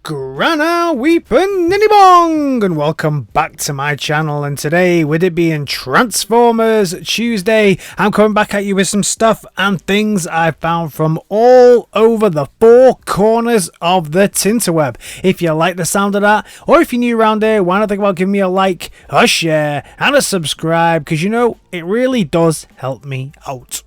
Grana Weepin' Ninny Bong, and welcome back to my channel. And today, with it being Transformers Tuesday, I'm coming back at you with some stuff and things I found from all over the four corners of the Tinterweb. If you like the sound of that, or if you're new around here, why not think about giving me a like, a share, and a subscribe, because you know, it really does help me out.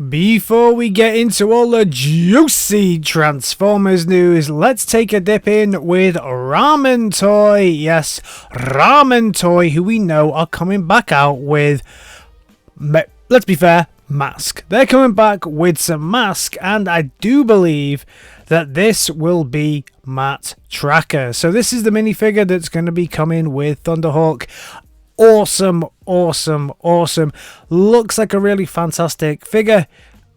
Before we get into all the juicy Transformers news, let's take a dip in with Ramen Toy. Yes, Ramen Toy, who we know are coming back out with, let's be fair, mask. They're coming back with some mask, and I do believe that this will be Matt Tracker. So this is the minifigure that's going to be coming with Thunderhawk. Awesome, awesome, awesome. Looks like a really fantastic figure.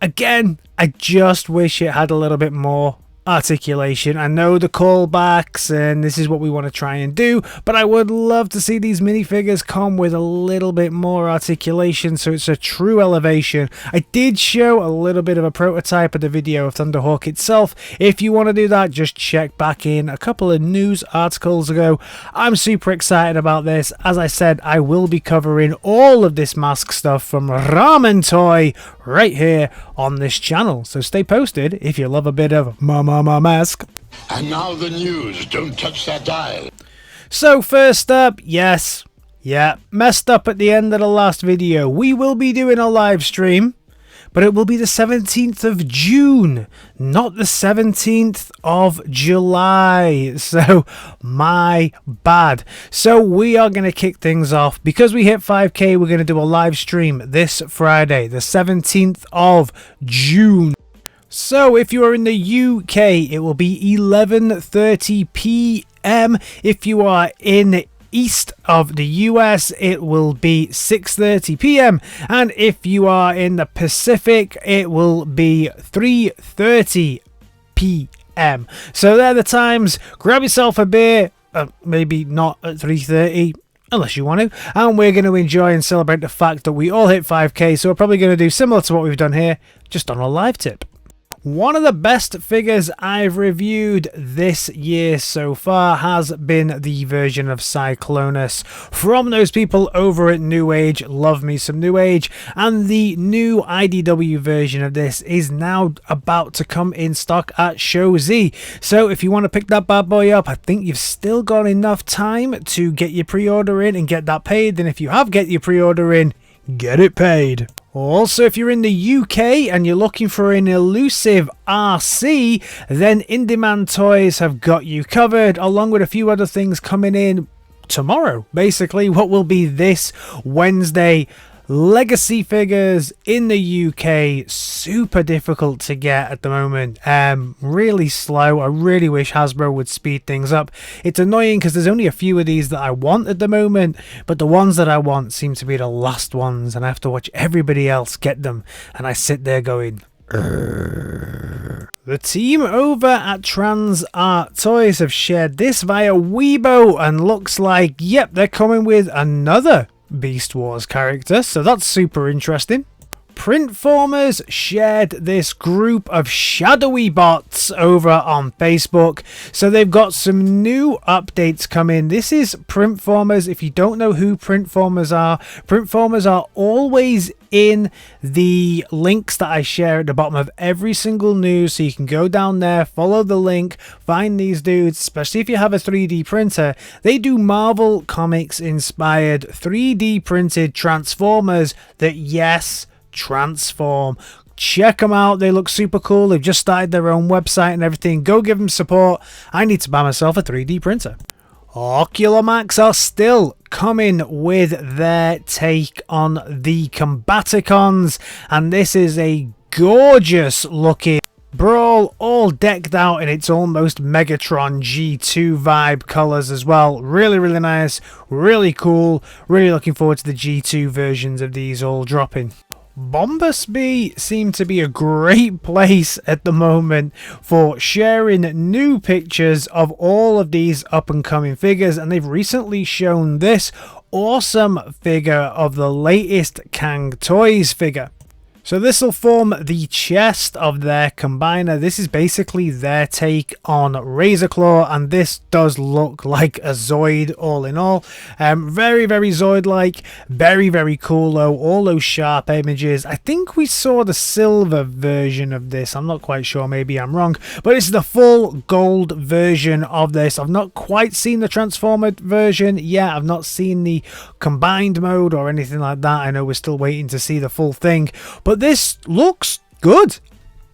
Again, I just wish it had a little bit more articulation. I know the callbacks and this is what we want to try and do, but I would love to see these minifigures come with a little bit more articulation so it's a true elevation. I did show a little bit of a prototype of the video of Thunderhawk itself. If you want to do that, just check back in a couple of news articles ago. I'm super excited about this. As I said, I will be covering all of this mask stuff from Ramen Toy right here on this channel, so stay posted if you love a bit of Mama Mask. And now the news. Don't touch that dial. So first up, yes, messed up at the end of the last video. We will be doing a live stream, but it will be the 17th of June, not the 17th of July. So, my bad. So, we are going to kick things off. Because we hit 5k, we're going to do a live stream this Friday, the 17th of June. So, if you are in the UK, it will be 11:30 p.m. If you are in east of the US, it will be 6:30 p.m. and if you are in the Pacific, it will be 3:30 p.m. So they're the times. Grab yourself a beer, maybe not at 3:30 unless you want to, and we're going to enjoy and celebrate the fact that we all hit 5k. So we're probably going to do similar to what we've done here, just on a live tip. One of the best figures I've reviewed this year so far has been the version of Cylonus from those people over at Newage. Love me some Newage, and the new IDW version of this is now about to come in stock at Show Z. So if you want to pick that bad boy up, I think you've still got enough time to get your pre-order in and get that paid. And if you have get your pre-order in, get it paid. Also, if you're in the UK and you're looking for an elusive RC, then InDemand Toys have got you covered, along with a few other things coming in tomorrow. Basically, what will be this Wednesday. Legacy figures in the UK, super difficult to get at the moment, really slow. I really wish Hasbro would speed things up. It's annoying because there's only a few of these that I want at the moment, but the ones that I want seem to be the last ones, and I have to watch everybody else get them, and I sit there going, Urgh. The team over at TransFOMERS Toys have shared this via Weibo, and looks like, yep, they're coming with another Beast Wars character, so that's super interesting. Printformers shared this group of shadowy bots over on Facebook, so they've got some new updates coming. This is Printformers. If you don't know who Printformers are always in the links that I share at the bottom of every single news, so you can go down there, follow the link, find these dudes, especially if you have a 3D printer. They do Marvel Comics inspired 3D printed Transformers that, yes, transform. Check them out, they look super cool. They've just started their own website and everything. Go give them support. I need to buy myself a 3D printer. Oculomax are still coming with their take on the Combaticons, and this is a gorgeous looking Brawl, all decked out in its almost Megatron G2 vibe colours as well. Really, really nice, really cool. Really looking forward to the G2 versions of these all dropping. Bombusby seem to be a great place at the moment for sharing new pictures of all of these up and coming figures, and they've recently shown this awesome figure of the latest Kang Toys figure. So this will form the chest of their combiner. This is basically their take on Razor Claw, and this does look like a Zoid all in all. Very, very Zoid-like, very, very cool though. All those sharp images. I think we saw the silver version of this. I'm not quite sure, maybe I'm wrong, but it's the full gold version of this. I've not quite seen the transformed version yet. I've not seen the combined mode or anything like that. I know we're still waiting to see the full thing, but this looks good.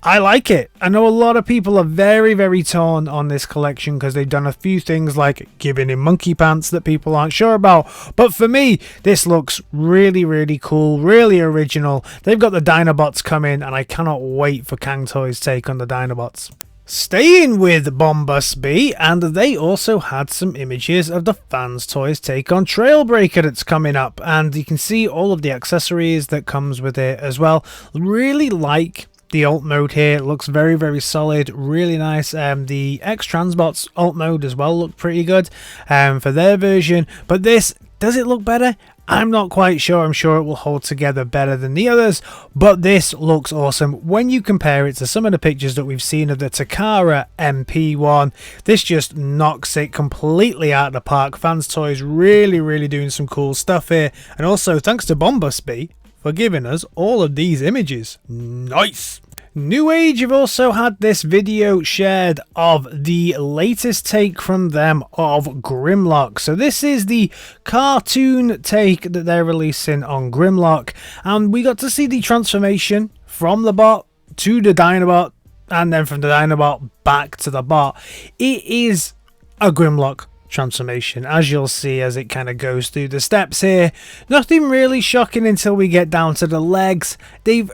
I like it. I know a lot of people are very, very torn on this collection because they've done a few things like giving him monkey pants that people aren't sure about. But for me, this looks really, really cool, really original. They've got the Dinobots coming, and I cannot wait for Kang Toys' take on the Dinobots. Staying with Bombus B, and they also had some images of the Fanstoys take on Trailbreaker that's coming up, and you can see all of the accessories that comes with it as well. Really like the alt mode here. It looks very, very solid, really nice. The X-Transbots alt mode as well looked pretty good for their version, but this, does it look better? I'm not quite sure. I'm sure it will hold together better than the others, but this looks awesome. When you compare it to some of the pictures that we've seen of the Takara MP1, this just knocks it completely out of the park. Fanstoys really, really doing some cool stuff here. And also thanks to Bombus B for giving us all of these images. Nice! Newage have also had this video shared of the latest take from them of Grimlock. So this is the cartoon take that they're releasing on Grimlock, and we got to see the transformation from the bot to the Dinobot, and then from the Dinobot back to the bot. It is a Grimlock transformation, as you'll see as it kind of goes through the steps here. Nothing really shocking until we get down to the legs. They've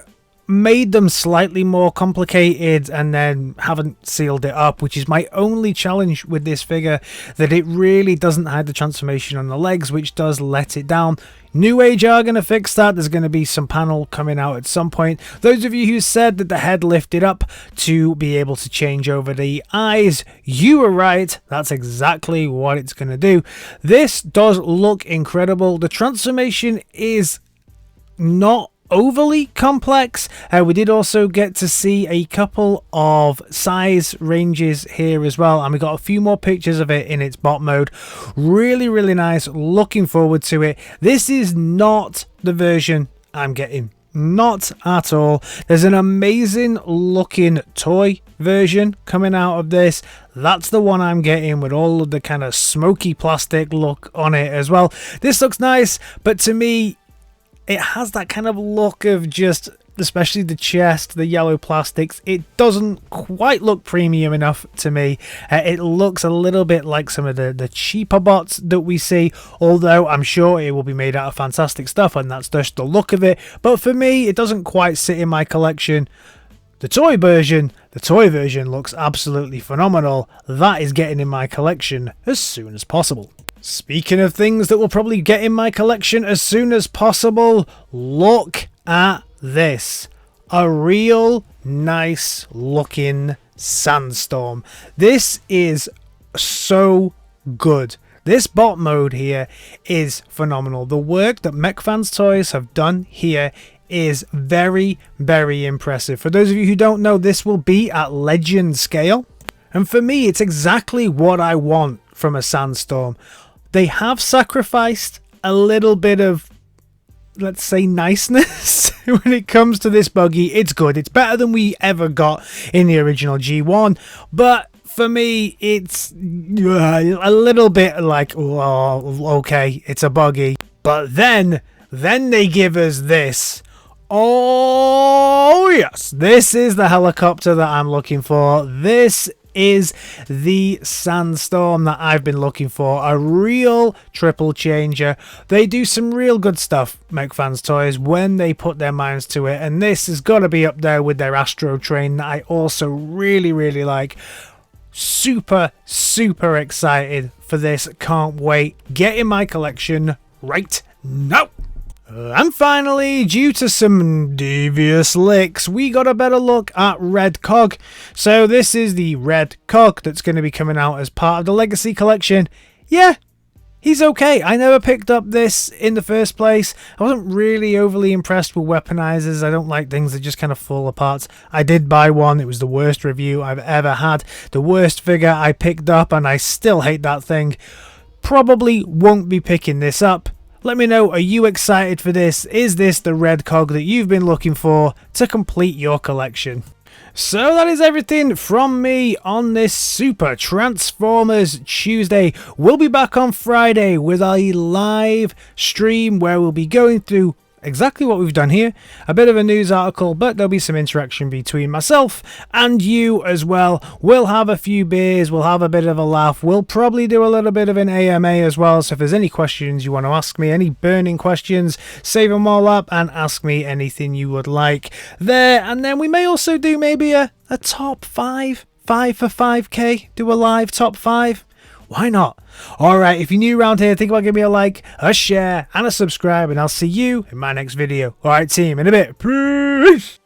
made them slightly more complicated and then haven't sealed it up, which is my only challenge with this figure, that it really doesn't hide the transformation on the legs, which does let it down. Newage are going to fix that. There's going to be some panel coming out at some point. Those of you who said that the head lifted up to be able to change over the eyes, you were right. That's exactly what it's going to do. This does look incredible. The transformation is not overly complex. We did also get to see a couple of size ranges here as well, and we got a few more pictures of it in its bot mode. Really, really nice. Looking forward to it. This is not the version I'm getting. Not at all. There's an amazing looking toy version coming out of this. That's the one I'm getting, with all of the kind of smoky plastic look on it as well. This looks nice, but to me, it has that kind of look of just, especially the chest, the yellow plastics. It doesn't quite look premium enough to me. It looks a little bit like some of the cheaper bots that we see, although I'm sure it will be made out of fantastic stuff, and that's just the look of it. But for me, it doesn't quite sit in my collection. The toy version looks absolutely phenomenal. That is getting in my collection as soon as possible. Speaking of things that will probably get in my collection as soon as possible, look at this. A real nice looking Sandstorm. This is so good. This bot mode here is phenomenal. The work that Mech Fanstoys have done here is very, very impressive. For those of you who don't know, this will be at legend scale. And for me, it's exactly what I want from a Sandstorm. They have sacrificed a little bit of, let's say, niceness when it comes to this buggy. It's good. It's better than we ever got in the original G1. But for me, it's a little bit like, oh, okay, it's a buggy. But then they give us this. Oh, yes. This is the helicopter that I'm looking for. This is the Sandstorm that I've been looking for. A real triple changer. They do some real good stuff, Mech Fanstoys, when they put their minds to it, and this has got to be up there with their Astro Train that I also really, really like. Super, super excited for this. Can't wait. Get in my collection right now. And finally, due to some devious licks, we got a better look at Red Cog. So this is the Red Cog that's going to be coming out as part of the Legacy Collection. Yeah, he's okay. I never picked up this in the first place. I wasn't really overly impressed with weaponizers. I don't like things that just kind of fall apart. I did buy one. It was the worst review I've ever had. The worst figure I picked up, and I still hate that thing. Probably won't be picking this up. Let me know, are you excited for this? Is this the Red Cog that you've been looking for to complete your collection? So that is everything from me on this Super Transformers Tuesday. We'll be back on Friday with a live stream where we'll be going through exactly what we've done here. A bit of a news article, but there'll be some interaction between myself and you as well. We'll have a few beers, we'll have a bit of a laugh, we'll probably do a little bit of an AMA as well. So if there's any questions you want to ask me, any burning questions, save them all up and ask me anything you would like there. And then we may also do maybe a top 5 for 5k, do a live top 5. Why not? Alright, if you're new around here, think about giving me a like, a share, and a subscribe, and I'll see you in my next video. Alright team, in a bit. Peace!